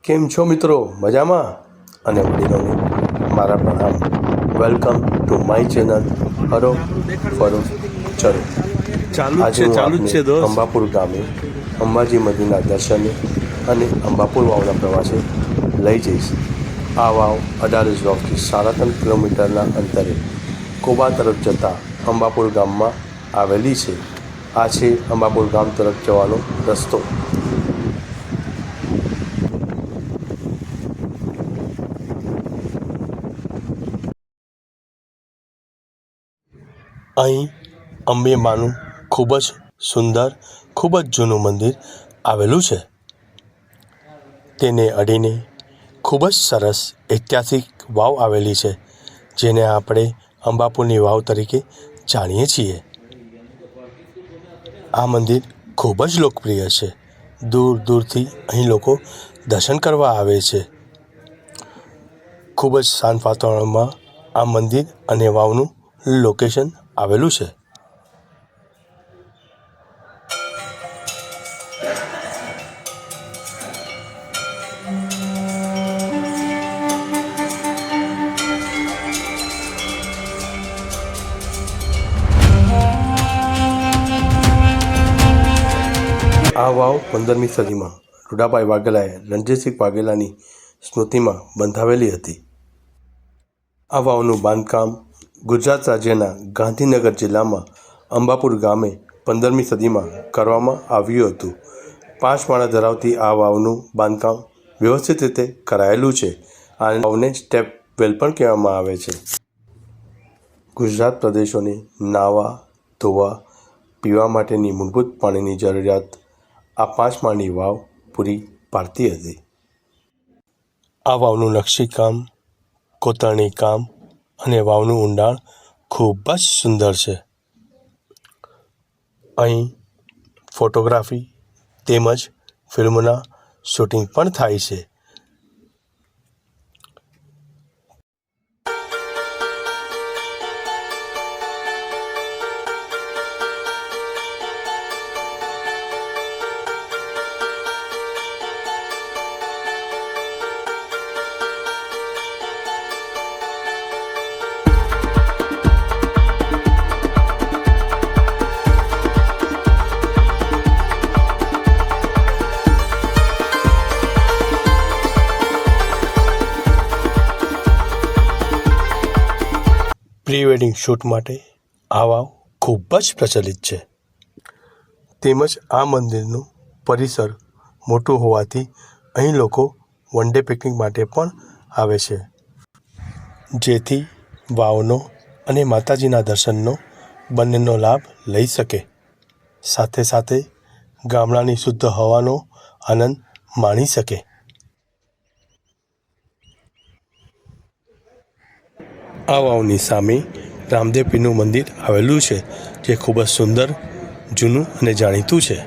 કેમ છો મિત્રો? મજામાં? અને વડીલોને મારા પ્રણામ. વેલકમ ટુ માય ચેનલ હરો ફરો ચરો. આજે હું આપને અંબાપુર ગામે અંબાજી મંદિરના દર્શને અને અંબાપુર વાવના પ્રવાસે લઈ જઈશ. આ વાવ અડાલજ વાવથી 3.5 કિલોમીટરના અંતરે કોબા તરફ જતા અંબાપુર ગામમાં આવેલી છે. આ છે અંબાપુર ગામ તરફ જવાનો રસ્તો. અહીં અંબે માનું ખૂબ જ સુંદર, ખૂબ જ જૂનું મંદિર આવેલું છે. તેને અડીને ખૂબ જ સરસ ઐતિહાસિક વાવ આવેલી છે, જેને આપણે અંબાપુરની વાવ તરીકે જાણીએ છીએ. આ મંદિર ખૂબ જ લોકપ્રિય છે. દૂર દૂરથી અહીં લોકો દર્શન કરવા આવે છે. ખૂબ જ શાંત વાતાવરણમાં આ મંદિર અને વાવનું લોકેશન આવેલું છે. આ વાવ 15મી સદીમાં રૂડાભાઈ વાઘેલાએ રણજીતસિંહ વાઘેલાની સ્મૃતિમાં બંધાવેલી હતી. આ વાવનું બાંધકામ ગુજરાત રાજ્યના ગાંધીનગર જિલ્લામાં અંબાપુર ગામે 15મી સદીમાં કરવામાં આવ્યું હતું. 5 માળા ધરાવતી આ વાવનું બાંધકામ વ્યવસ્થિત રીતે કરાયેલું છે. આ વાવને સ્ટેપ વેલ પણ કહેવામાં આવે છે. ગુજરાત પ્રદેશોને નાહવા, ધોવા, પીવા માટેની મૂળભૂત પાણીની જરૂરિયાત આ 5 માળની વાવ પૂરી પાડતી હતી. આ વાવનું નકશીકામ, કોતરણી કામ અને વાવનું ઊંડાણ ખૂબ જ સુંદર છે. અહીં ફોટોગ્રાફી તેમજ ફિલ્મોના શૂટિંગ પણ થાય છે. પ્રી વેડિંગ શૂટ માટે આ વાવ ખૂબ જ પ્રચલિત છે. તેમજ આ મંદિરનું પરિસર મોટું હોવાથી અહીં લોકો વન ડે પિકનિક માટે પણ આવે છે, જેથી વાવનો અને માતાજીના દર્શનનો બંનેનો લાભ લઈ શકે. સાથે સાથે ગામડાની શુદ્ધ હવાનો આનંદ માણી શકે. આ વાવની સામે રામદેવ પીરનું મંદિર આવેલું છે, જે ખૂબ જ સુંદર, જૂનું અને જાણીતું છે.